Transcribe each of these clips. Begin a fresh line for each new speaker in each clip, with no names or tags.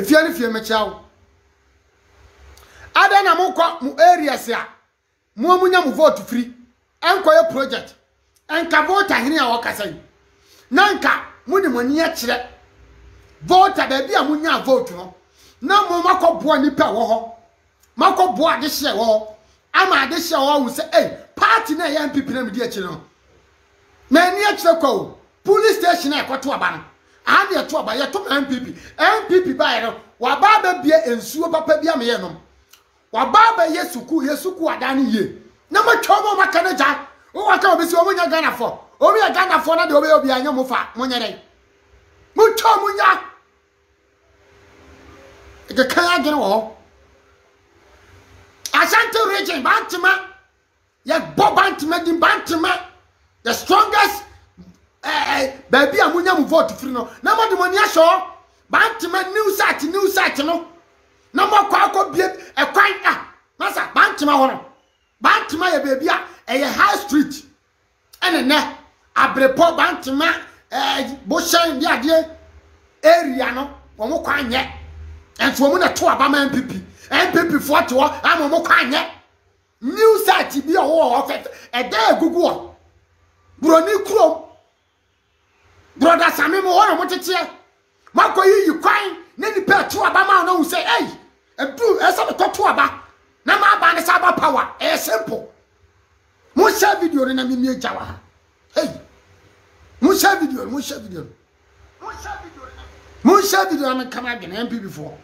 If you me chow. Ada na mo kwa mu areas ya. Mo munya mu vote free. Enko ye project. Enka vote ahene a wakasa. Nanka muni moni a kire. Vote ba bia munya vote no. Na mo makoboa nipa wo ho. Makoboa de hye wo ho. Ama de hye wo wo say party na ya MPP na me di akire no. Na ni akire kwa police station e kwato aba no. Ahade e to aba ye to MPP ba ye no. Wa ba ba bia ensuo papa bia me ye no. Wa ba ba yesuku adani ye. Na ma twa ma kana ja. O wa ka obesi o munya Ghana for. O bi Ghana for na de obi anya mo fa munya dai. Mo twa munya. The kan agene wo. Ashanti region Bantima. Ya Bob Bantima din Bantima. The strongest baby amunya mu vote free no. Na mo de money asho. Bantima new site no. Na mo kwa akobie ekwan masa Bantima ho no. Bantima ye baby a high street. Ene ne abrepo Bantima Boshan di ade area no. Wo mo kwan ye. Enso mo na to aba ma MPP for to am mo kwan ye. New site bi o ofet e da egugu o. Broni krom. Brother Sami mo ho mo tete. Makoyi yi kwan na ni pe to aba ma no say hey edu esa be to aba na ma ba ne saba power e simple. Mo share video na mi eja wa. Hey. Mo share video na come again MPP for.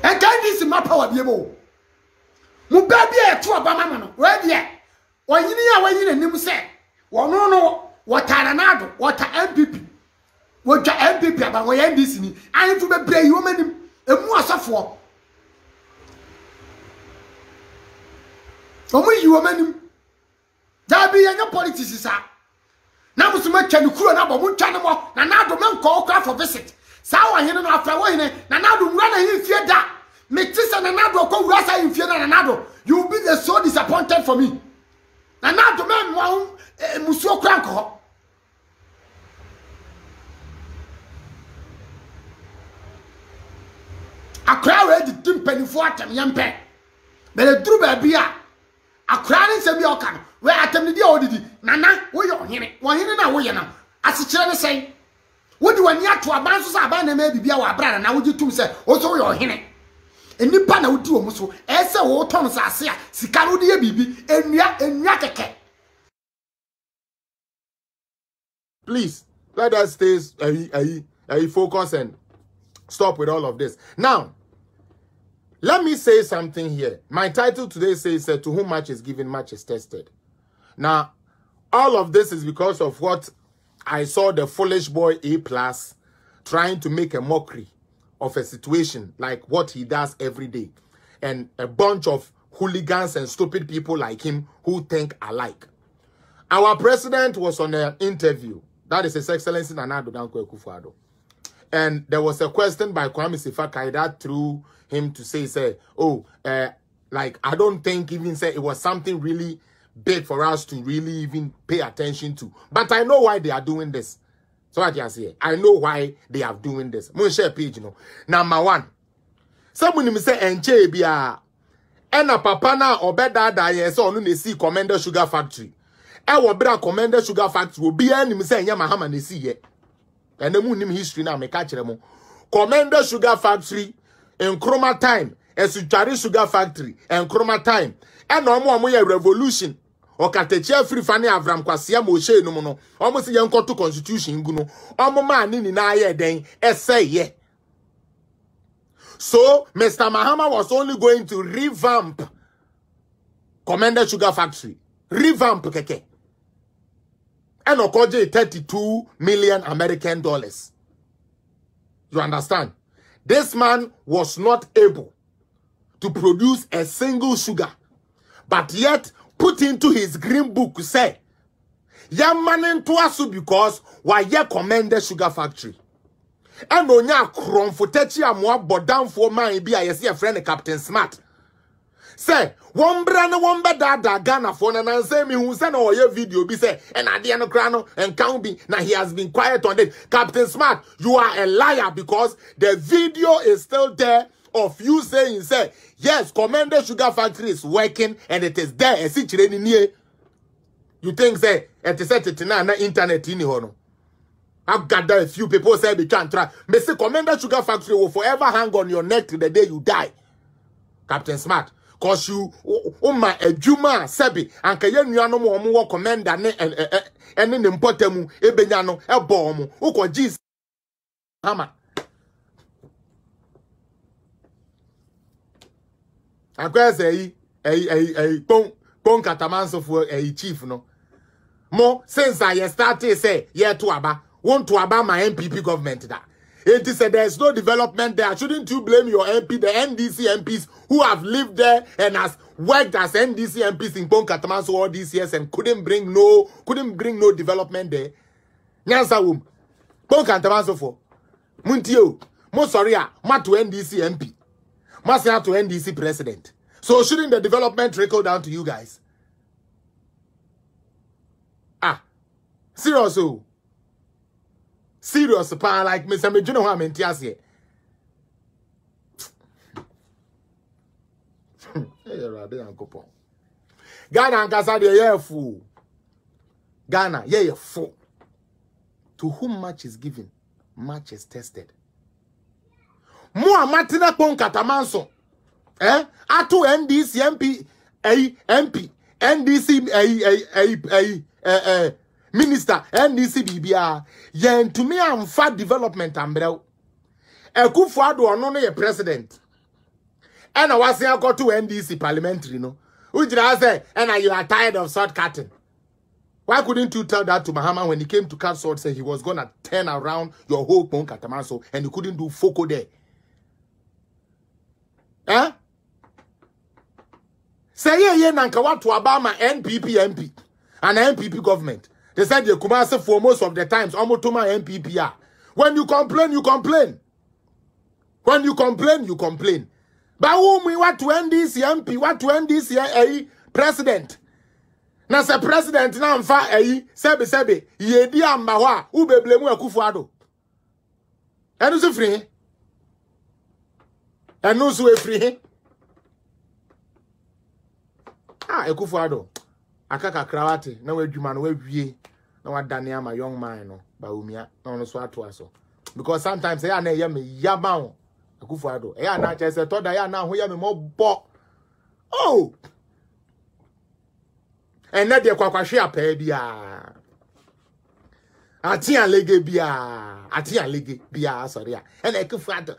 And can this my power be able. Mo ba bia to aba ma no. We dia. Oyini a wanyina nim say. Wono no wata nanado wata MPP. Wotwa MPP aba wo NDC ni. Anfu be bre yi o manim. Emu asafo. Omo yi o manim. Da bi yanya politics sa. Na musuma twa ne kuro na bo mu twa ne mo. Na nado men ko okra for visit. Sa wa hene no afra wo hene na nado wura na himfie da. Me tisa na nado ko wura sa himfie na nado. You will be so disappointed for me. Na nado men mo musuo kra nko. Akra we di timpanifo atem yempe. Bele duru ba bia. Akra ne se bia oka no. We atem ne dia odidi. Nana wo ye ohene. Wo hene na wo ye na. Asikire ne sei. Wo di wani ato aban so sa aban na ma bibia wa abra na wo gitum se wo so wo ye ohene. Enipa na wo di wo muso. Ese wo ton sa ase a sika no di ye bibi. Enua keke.
Please, let us stay focus and stop with all of this. Now, let me say something here. My title today says, to whom much is given, much is tested. Now, all of this is because of what I saw the foolish boy A+ trying to make a mockery of a situation like what he does every day. And a bunch of hooligans and stupid people like him who think alike. Our president was on an interview. That is His Excellency Nana Addo Akufo-Addo. And there was a question by Kwame Sefa that threw him to say, like, I don't think even say it was something really big for us to really even pay attention to. But I know why they are doing this. So what you say? I know why they are doing this. I'm share page, you know. Number one. Someone say enche bia. Ena papa na obeda da yes onu ne see Commander Sugar Factory. E wo bra Commander Sugar Factory obi anim say nya mahama ne see ye. And the moon history now me catch them. Commander Sugar Factory in Chroma time. Esutari Sugar Factory and Chroma time. And no more revolution. Or Kateche free Fanny Avram Kwasia Moshe no mono. Almost a young to constitution guno. Omo man in aye den essay ye. So Mr. Mahama was only going to revamp Commander Sugar Factory. Revamp keke. And okoje 32 million American dollars. You understand? This man was not able to produce a single sugar, but yet put into his green book say, "Young man into us because why ye Commander Sugar Factory." And onya kron for techi amwa bodam for man be a friend Captain Smart. Say, one brand one bed that Ghana for and say me who send all your video be say and Adiano Crano and count be now he has been quiet on it. Captain Smart, you are a liar because the video is still there of you saying say yes, Commander Sugar Factory is working and it is there and see near. You think say it is set it na internet in hono. I've gathered a few people say they can't try. Me say Commander Sugar Factory will forever hang on your neck till the day you die. Captain Smart. Cause you my ejuma sebi anka ye nuano mo wo commander ne ene ne mpotemu ebenyano ebo mo uko G hama akwa say pon katamanso for chief no mo since I started say ye to aba want to aba my MPP government that it said there's no development there. Shouldn't you blame your MP, the NDC MPs who have lived there and has worked as NDC MPs in Bonkatamanso all these years and couldn't bring no development there? Nyansa wum. Bonkatamanso for Muntio. Mo sorry ma to NDC MP. Masya to NDC president. So shouldn't the development trickle down to you guys? Ah. Seriously. Serious pa like Mr. Mejuno ha mentiase. Ghana ankasa de ye fool. Ghana ye fool. To whom much is given, much is tested. Mo amatina pon katamanso. Ato NDC MP NDC Minister NDC BBA yen to me am fat development ambrel Akufo-Addo ono no ye president and I was here go to NDC parliamentary no ujira say and you are tired of sword cutting. Why couldn't you tell that to Mahama when he came to cut sword say he was gonna turn around your whole Pon Katamaso and you couldn't do foco there? Say ye nanka what to Obama NPP MP and NPP government. They said you Kumasi for most of the times, almost to my MPPR. When you complain, you complain. When you complain, you complain. But whom we want to end this MP, what to end this president? Now say president now fa sebe ye di ambawa ube blame Akufo-Addo. Enu so free. Enu so free. Akufo-Addo. Akaka krawati na wadwuma no wawie na wadane ama young man no ba umia na ono so ato aso because sometimes ya na ye me yaba o Akufo-Addo ya na chese to da ya na ho ya me mo bo oh en na de kwakwahwe apa bia ati alege bia sorry ya en Akufo-Addo